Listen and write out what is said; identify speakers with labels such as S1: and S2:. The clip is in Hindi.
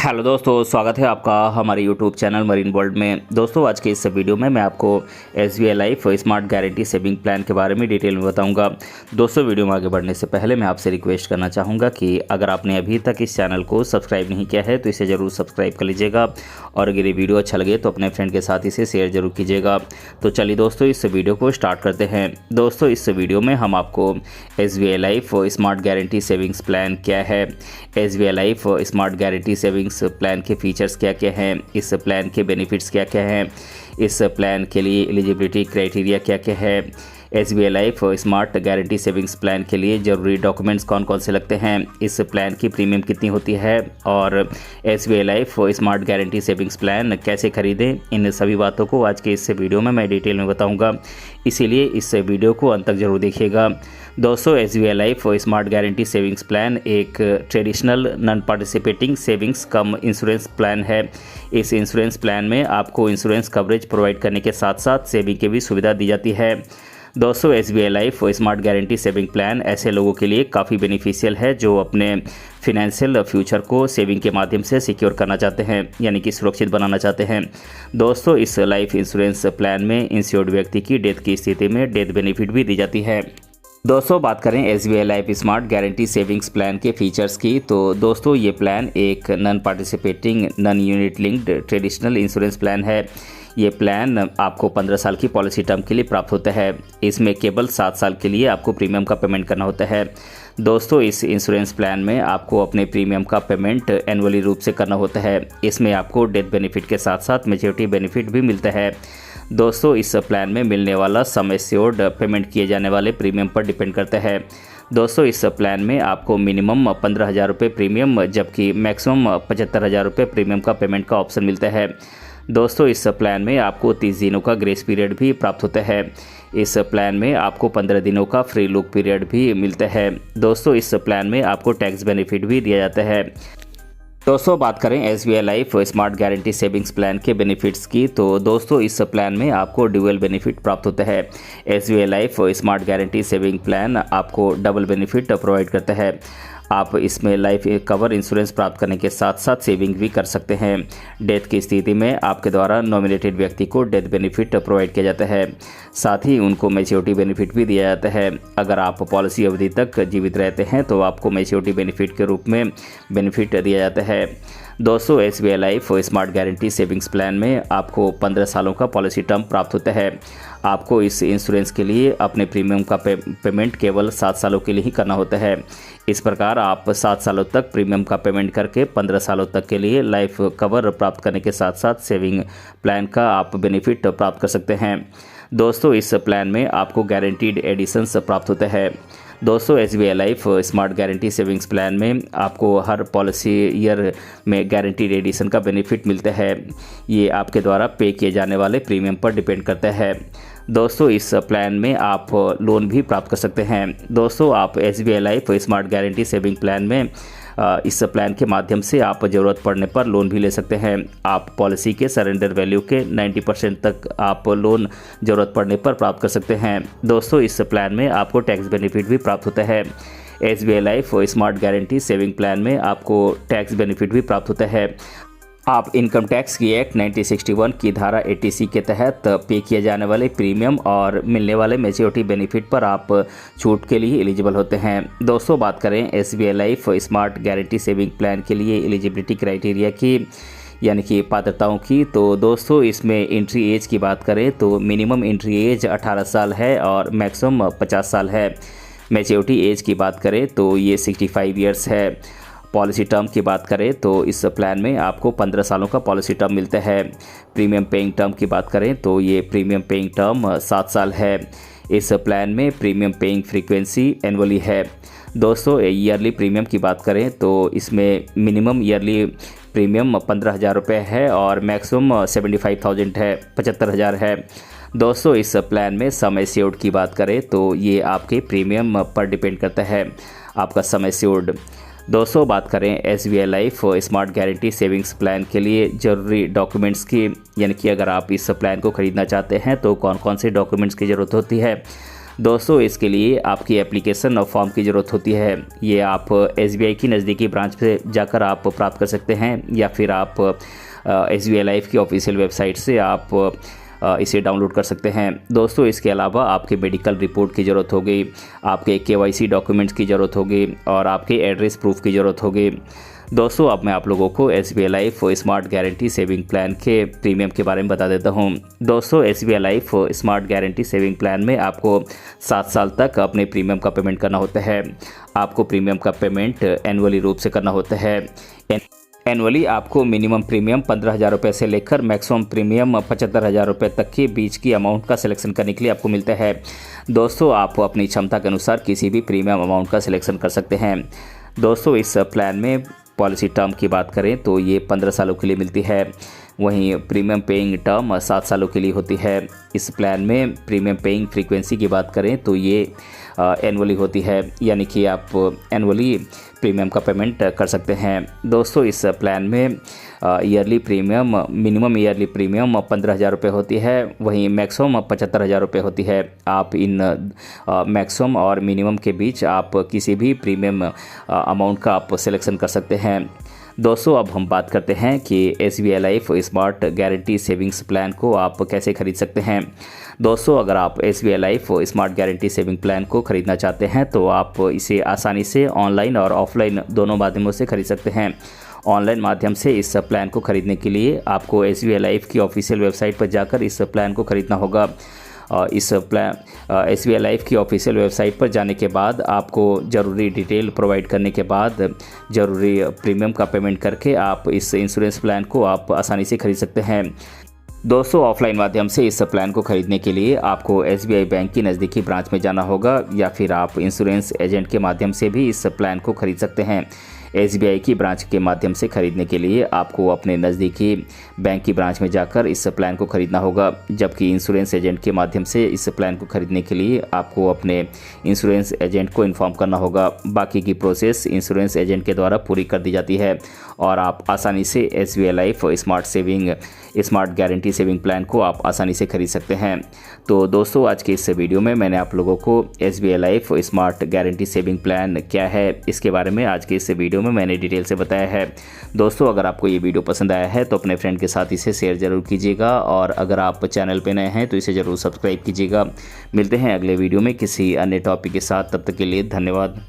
S1: हेलो दोस्तों, स्वागत है आपका हमारे यूट्यूब चैनल मरीन वर्ल्ड में। दोस्तों, आज के इस वीडियो में मैं आपको SBI life smart guarantee saving plan के बारे में डिटेल में बताऊंगा। दोस्तों, वीडियो में आगे बढ़ने से पहले मैं आपसे रिक्वेस्ट करना चाहूँगा कि अगर आपने अभी तक इस चैनल को सब्सक्राइब नहीं किया है तो इसे ज़रूर सब्सक्राइब कर लीजिएगा और अगर ये वीडियो अच्छा लगे तो अपने फ्रेंड के साथ इसे शेयर जरूर कीजिएगा। तो चलिए दोस्तों, इस वीडियो को स्टार्ट करते हैं। दोस्तों, इस वीडियो में हम आपको SBI life smart guarantee savings plan क्या है, SBI life smart guarantee savings plan के फीचर्स क्या क्या हैं, इस प्लान के बेनिफिट्स क्या क्या हैं, इस प्लान के लिए एलिजिबिलिटी क्राइटेरिया क्या क्या है, SBI life smart guarantee savings plan के लिए ज़रूरी डॉक्यूमेंट्स कौन कौन से लगते हैं, इस प्लान की प्रीमियम कितनी होती है और SBI life smart guarantee savings plan कैसे खरीदें, इन सभी बातों को आज के इस वीडियो में मैं डिटेल में बताऊंगा। इसीलिए इस वीडियो को अंत तक जरूर देखिएगा। दोस्तों, SBI life smart guarantee savings plan एक ट्रेडिशनल नॉन पार्टिसिपेटिंग सेविंग्स कम इंश्योरेंस प्लान है। इस इंश्योरेंस प्लान में आपको इंश्योरेंस कवरेज प्रोवाइड करने के साथ साथ सेविंग की भी सुविधा दी जाती है। दोस्तों, SBI life smart guarantee saving plan ऐसे लोगों के लिए काफ़ी बेनिफिशियल है जो अपने फिनेंशियल फ्यूचर को सेविंग के माध्यम से सिक्योर करना चाहते हैं, यानी कि सुरक्षित बनाना चाहते हैं। दोस्तों, इस लाइफ इंश्योरेंस प्लान में इंश्योर्ड व्यक्ति की डेथ की स्थिति में डेथ बेनिफिट भी दी जाती है। दोस्तों, बात करें SBI life smart guarantee savings plan के फीचर्स की, तो दोस्तों ये प्लान एक non participating non unit linked traditional insurance plan है। ये प्लान आपको 15 साल की पॉलिसी टर्म के लिए प्राप्त होता है। इसमें केवल 7 साल के लिए आपको प्रीमियम का पेमेंट करना होता है। दोस्तों, इस इंश्योरेंस प्लान में आपको अपने प्रीमियम का पेमेंट एनुअली रूप से करना होता है। इसमें आपको डेथ बेनिफिट के साथ साथ मैच्योरिटी बेनिफिट भी मिलता है। दोस्तों, इस प्लान में मिलने वाला सम एश्योर्ड पेमेंट किए जाने वाले प्रीमियम पर डिपेंड करता है। दोस्तों, इस प्लान में आपको मिनिमम 15,000 रुपये प्रीमियम जबकि मैक्सिमम 75,000 रुपये प्रीमियम का पेमेंट का ऑप्शन मिलता है। दोस्तों, इस प्लान में आपको 30 दिनों का ग्रेस पीरियड भी प्राप्त होता है। इस प्लान में आपको 15 दिनों का फ्री लुक पीरियड भी मिलता है। दोस्तों, इस प्लान में आपको टैक्स बेनिफिट भी दिया जाता है। दोस्तों, बात करें SBI life smart guarantee savings plan के बेनिफिट्स की, तो दोस्तों इस प्लान में आपको ड्यूअल बेनिफिट प्राप्त होता है। SBI life smart guarantee saving plan आपको डबल बेनिफिट प्रोवाइड करता है। आप इसमें लाइफ कवर इंश्योरेंस प्राप्त करने के साथ साथ सेविंग भी कर सकते हैं। डेथ की स्थिति में आपके द्वारा नॉमिनेटेड व्यक्ति को डेथ बेनिफिट प्रोवाइड किया जाता है, साथ ही उनको मैच्योरिटी बेनिफिट भी दिया जाता है। अगर आप पॉलिसी अवधि तक जीवित रहते हैं तो आपको मैच्योरिटी बेनिफिट के रूप में बेनिफिट दिया जाता है। दोस्तों, SBI life smart guarantee savings plan में आपको 15 सालों का पॉलिसी टर्म प्राप्त होता है। आपको इस इंश्योरेंस के लिए अपने प्रीमियम का पेमेंट केवल 7 सालों के लिए ही करना होता है। इस प्रकार आप 7 सालों तक प्रीमियम का पेमेंट करके 15 सालों तक के लिए लाइफ कवर प्राप्त करने के साथ साथ सेविंग प्लान का आप बेनिफिट प्राप्त कर सकते हैं। दोस्तों, इस प्लान में आपको गारंटीड एडिशंस प्राप्त होता है। दोस्तों, SBI life smart guarantee savings plan में आपको हर पॉलिसी ईयर में गारंटीड एडिशन का बेनिफिट मिलता है। ये आपके द्वारा पे किए जाने वाले प्रीमियम पर डिपेंड करता है। दोस्तों, इस प्लान में आप लोन भी प्राप्त कर सकते हैं। दोस्तों, आप SBI life smart guarantee saving plan में इस प्लान के माध्यम से आप ज़रूरत पड़ने पर लोन भी ले सकते हैं। आप पॉलिसी के सरेंडर वैल्यू के 90% तक आप लोन ज़रूरत पड़ने पर प्राप्त कर सकते हैं। दोस्तों, इस प्लान में आपको टैक्स बेनिफिट भी प्राप्त होता है। SBI life smart guarantee saving plan में आपको टैक्स बेनिफिट भी प्राप्त होता है। आप इनकम टैक्स की एक्ट 1961 की धारा 80C के तहत पे किए जाने वाले प्रीमियम और मिलने वाले मैच्योरिटी बेनिफिट पर आप छूट के लिए एलिजिबल होते हैं। दोस्तों, बात करें SBI life smart guarantee saving plan के लिए एलिजिबिलिटी क्राइटेरिया की, यानी कि पात्रताओं की, तो दोस्तों इसमें एंट्री एज की बात करें तो मिनिमम एंट्री एज 18 साल है और मैक्सिमम 50 साल है। मैच्योरिटी एज की बात करें तो ये 65 ईयर्स है। पॉलिसी टर्म की बात करें तो इस प्लान में आपको 15 सालों का पॉलिसी टर्म मिलता है। प्रीमियम पेइंग टर्म की बात करें तो ये प्रीमियम पेइंग टर्म 7 साल है। इस प्लान में प्रीमियम पेइंग फ्रीक्वेंसी एनुअली है। दोस्तों, ईयरली प्रीमियम की बात करें तो इसमें मिनिमम ईयरली प्रीमियम 15,000 रुपये है और मैक्सिमम 75,000 है, 75,000 है। दोस्तों, इस प्लान में सम एश्योर्ड की बात करें तो ये आपके प्रीमियम पर डिपेंड करता है आपका सम एश्योर्ड। दोस्तों, बात करें SBI life smart guarantee savings plan के लिए ज़रूरी डॉक्यूमेंट्स की, यानी कि अगर आप इस प्लान को ख़रीदना चाहते हैं तो कौन कौन से डॉक्यूमेंट्स की ज़रूरत होती है। दोस्तों इसके लिए आपकी एप्लीकेशन और फॉर्म की ज़रूरत होती है। ये आप SBI की नज़दीकी ब्रांच पे जाकर आप प्राप्त कर सकते हैं, या फिर आप SBI लाइफ की ऑफिशियल वेबसाइट से आप इसे डाउनलोड कर सकते हैं। दोस्तों इसके अलावा आपके मेडिकल रिपोर्ट की ज़रूरत होगी, आपके KYC डॉक्यूमेंट्स की ज़रूरत होगी और आपके एड्रेस प्रूफ की ज़रूरत होगी। दोस्तों अब मैं आप लोगों को SBI life smart guarantee saving plan के प्रीमियम के बारे में बता देता हूं। दोस्तों SBI life smart guarantee saving plan में आपको 7 साल तक अपने प्रीमियम का पेमेंट करना होता है। आपको प्रीमियम का पेमेंट एनुअली रूप से करना होता है। एनुअली आपको मिनिमम प्रीमियम 15,000 रुपये से लेकर मैक्सिमम प्रीमियम 75,000 रुपये तक के बीच की अमाउंट का सिलेक्शन करने के लिए आपको मिलता है। दोस्तों आप अपनी क्षमता के अनुसार किसी भी प्रीमियम अमाउंट का सिलेक्शन कर सकते हैं। दोस्तों इस प्लान में पॉलिसी टर्म की बात करें तो ये 15 सालों के लिए मिलती है। वहीं प्रीमियम पेइंग टर्म 7 सालों के लिए होती है। इस प्लान में प्रीमियम पेइंग फ्रीक्वेंसी की बात करें तो ये एनुअली होती है, यानी कि आप एनुअली प्रीमियम का पेमेंट कर सकते हैं। दोस्तों इस प्लान में yearly premium minimum yearly premium 15,000 रुपये होती है, वहीं मैक्सिमम 75,000 रुपये होती है। आप इन मैक्सिमम और मिनिमम के बीच आप किसी भी प्रीमियम अमाउंट का आप सिलेक्शन कर सकते हैं। दोस्तों अब हम बात करते हैं कि SBI life smart guarantee savings plan को आप कैसे खरीद सकते हैं। दोस्तों अगर आप SBI life smart guarantee saving plan को खरीदना चाहते हैं तो आप इसे आसानी से ऑनलाइन और ऑफलाइन दोनों माध्यमों से खरीद सकते हैं। ऑनलाइन माध्यम से इस प्लान को खरीदने के लिए आपको SBI लाइफ की ऑफिशियल वेबसाइट पर जाकर इस प्लान को खरीदना होगा। इस प्लान SBI लाइफ की ऑफिशियल वेबसाइट पर जाने के बाद आपको ज़रूरी डिटेल प्रोवाइड करने के बाद ज़रूरी प्रीमियम का पेमेंट करके आप इस इंश्योरेंस प्लान को आप आसानी से खरीद सकते हैं। दोस्तों ऑफलाइन माध्यम से इस प्लान को खरीदने के लिए आपको SBI बैंक की नज़दीकी ब्रांच में जाना होगा, या फिर आप इंश्योरेंस एजेंट के माध्यम से भी इस प्लान को खरीद सकते हैं। SBI की ब्रांच के माध्यम से खरीदने के लिए आपको अपने नज़दीकी बैंक की ब्रांच में जाकर इस प्लान को खरीदना होगा, जबकि इंश्योरेंस एजेंट के माध्यम से इस प्लान को खरीदने के लिए आपको अपने इंश्योरेंस एजेंट को इन्फॉर्म करना होगा। बाकी की प्रोसेस इंश्योरेंस एजेंट के द्वारा पूरी कर दी जाती है और आप आसानी से SBI life smart guarantee saving plan को आप आसानी से खरीद सकते हैं। तो दोस्तों आज के इस वीडियो में मैंने आप लोगों को SBI life smart guarantee saving plan क्या है इसके बारे में आज के इस वीडियो में मैंने डिटेल से बताया है। दोस्तों अगर आपको ये वीडियो पसंद आया है तो अपने फ्रेंड के साथ इसे शेयर ज़रूर कीजिएगा, और अगर आप चैनल पे नए हैं तो इसे ज़रूर सब्सक्राइब कीजिएगा। मिलते हैं अगले वीडियो में किसी अन्य टॉपिक के साथ, तब तक के लिए धन्यवाद।